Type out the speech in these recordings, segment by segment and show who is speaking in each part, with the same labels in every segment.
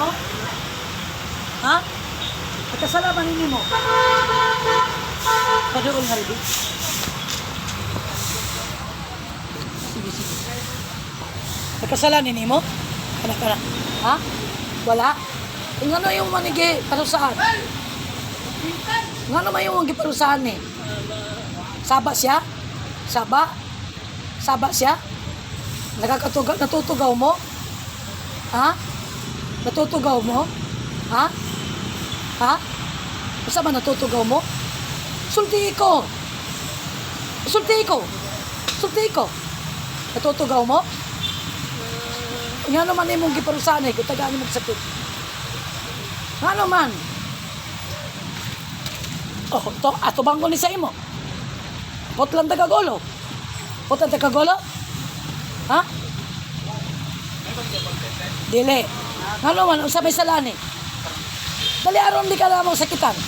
Speaker 1: mo? Ha? Nagkasalaman nini mo? Padoon nga rin. Sige. Nagkasalanan nini mo? Kana. Ha? Wala? Kung ano yung manigi parusahan? Kung ano man yung manigi parusahan eh? Saba siya? Saba siya? Natutugaw mo? Ha? Natutugaw mo? Ha? Basta ba natutugaw mo? Sulti ko! Natutugaw mo? Nga naman mong giparusahan eh, kung tagaan mo sakit. Nga naman. Ato bang ko ni sa imo? Potlang tagagolo? Ha? Dili. Nga naman, ang sabay salani. Dali aron di ka lamang sakitan.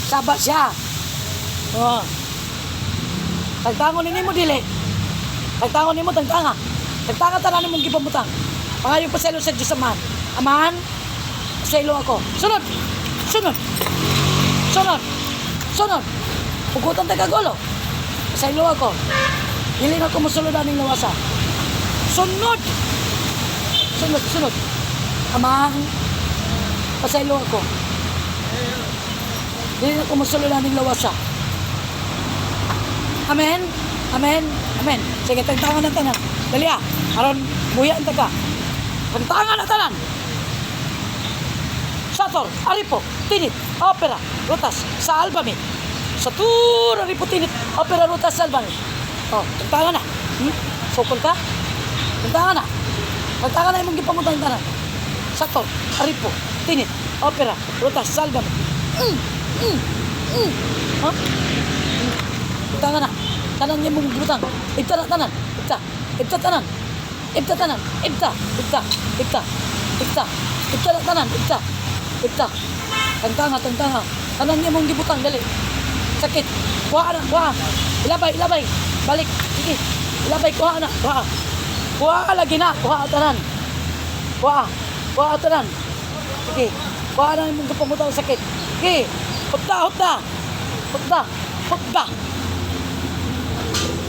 Speaker 1: Saba siya. Tagtangon ni mo dili. Tagtangon ni mo tagtanga. Tagtanga tanan mong gipamutang. Pangayo pa selo sa Dios Amahan. Amahan, selo ako. Sunod. Pugutan tagagolo. Selo ako. Dili na ko mosulod aning lawasa. Sunod. Amahan, pasaylo ako. Dili na ko mosulod aning lawasa. Amen. Sige, tagtangan na tanan. Dali aron buya ang taga. Tagtangan na tanan. Sator, aripo, tinit, opera, rutas, sa albami. Satur, aripo, tinit, opera, rutas, sa albami. Tagtangan na. Sokol ka? Tagtangan na. Tagtangan na yung gipamutang tanan. Sator, aripo, tinit, opera, rutas, sa albami. Tagtangan na. Tanan niya mong gipamutang. Ibta na tanan. Ibta tanan. Ibta na tanan. Ibta. Tagtanga. Tanan niya mong giputang. Dali. Sakit. Kuha. Ilabay. Balik. Sige. Ilabay. Kuha. Kuha lagi na. Kuha tanan. Sige. Kuha na mong gipamutang sakit. Sige. Hutda.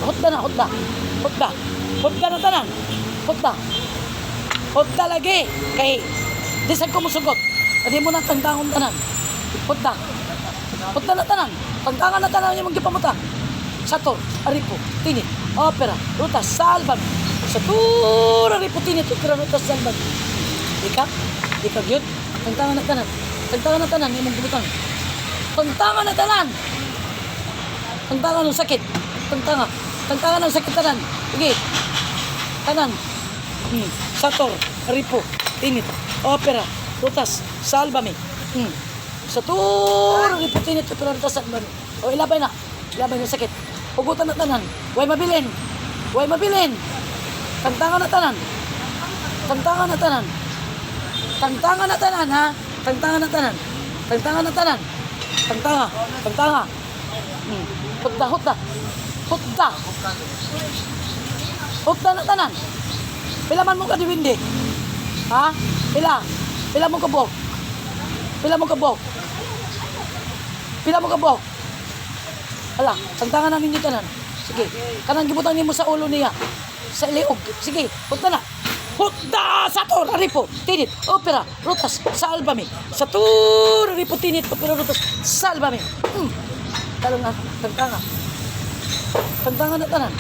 Speaker 1: Hutda na tanan. Hutda lagi. Kay disag ko musugot. Hindi mo na tangtangon tanan. Hutda na tanan. Tangtangan na tanan yung magipamutang. Sator, aripo, tinit, opera, rutas, salbag. Satur, aripo, tinit, opera, rutas, salbag. Ikap yun. Tangtangan na tanan yung magipamutang. Tangtangan ng sakit. Tangtangan ng sakit tanan. Sige. Tanan. Sator, aripo, tinit, opera, rutas, salbami. Satur, aripo, tinit, opera, rutas, salbami. Ilabay na yung sakit. Hugutan na tanan. Huwag mabilin. Tangtangan na tanan, ha? Tangtangan na tanan. Hutda na tanan. Pila man mo ka diwindi? Ha? Pila mo ka buhok? Ala, tangtangan na ninyo tanan. Sige, kanang gibutang nimo sa ulo niya. Sa liog. Sige, hutda na. Hutda! Satur! Aripo! Tinit! Opera! Rutas! Sa albami! Satur! Aripo! Tinit! Opera! Rutas! Sa albami! Talong na. Tangtangan na tanan.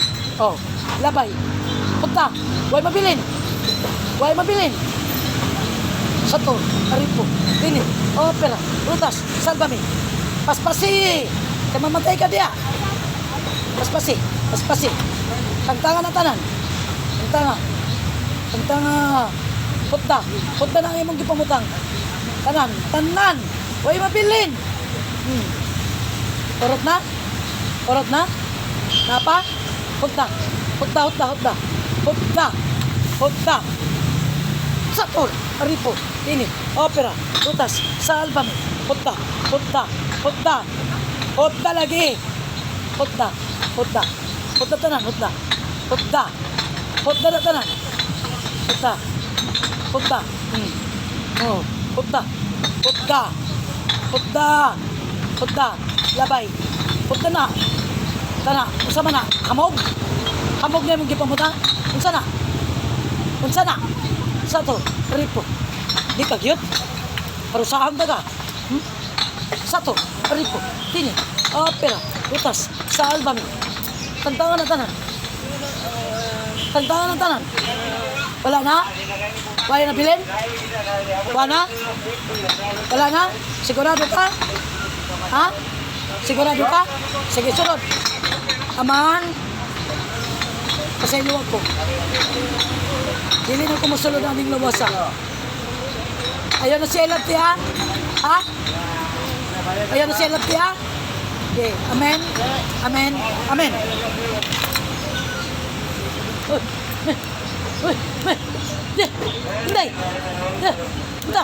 Speaker 1: Labay. Hutda! Huwag mabilin! Satur! Aripo! Tinit! Opera! Rutas! Sa albami! Paspasi! Kaya mamatay ka diya! Paspasi! Tangtangan na tanan. Tangtanga. Hutda na ang imong gipamutang. Tanan. Huwag mabilin. Orot na? Napa? Hutda. Satur, aripo, tinit, opera, rutas, sa albami. Hutda lagi. Hutda tanan. Hutda na tanan. Putda. Oh, putda. Putda. Putda. Putda. Labay. Putda na. Tana, unsa man na? Hamog. Hamog na imong gipamuta. Unsa na? Unsa na? Sa to, ripo. Di ka gyud. Parusahan ta ka. Sa to, ripo. Tini. Opera. Utas. Sa album. Tantangan na tanan. Tantangan na tanan. Wala na? Wala na bilin? Wala na? Wala na? Sigurado ka? Ha? Sigurado ka? Sige, sunod. Aman. Pasaylo ako. Dili na kumusulod ang ating lubasa. Ayaw na si Elab tiya? Ha? Ayaw na si Elab tiya? Okay. Amen. Amen. Amen. Uy. Uy. Uy. Hindi. Hindi. Hindi.